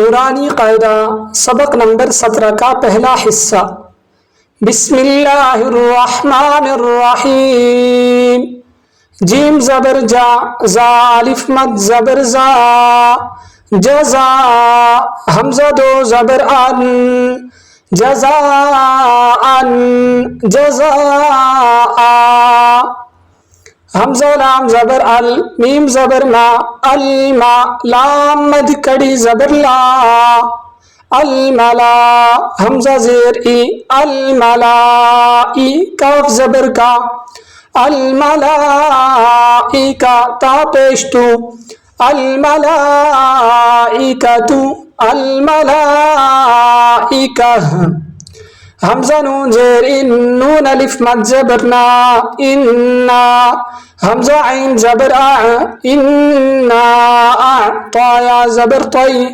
नूरानी कायदा सबक नंबर 17 का पहला हिस्सा। बिस्मिल्लाहिर्रहमानिर्रहीम। जीम ज़बर जा, जा अलिफ मद ज़बर जा, जज़ा हमज़ा दो ज़बर अन, जज़ाअन जज़ाआ। हमज़ा लाम ज़बर अल, मीम ज़बर मा, अल मा, लाम मद कड़ी ज़बर ला, अल मला। हमज़ा ज़ेर ई, अल मला ई, काफ ज़बर का, अल मला ई का, ता पेश तू, अल मला ई का तू, अल मला ई का। हमज़ा नून ज़ेर इन, नून अलिफ मद ज़बर ना, इन्ना। हमज़ा आइन ज़बर आ, इन्ना आ, ताया ज़बर तई,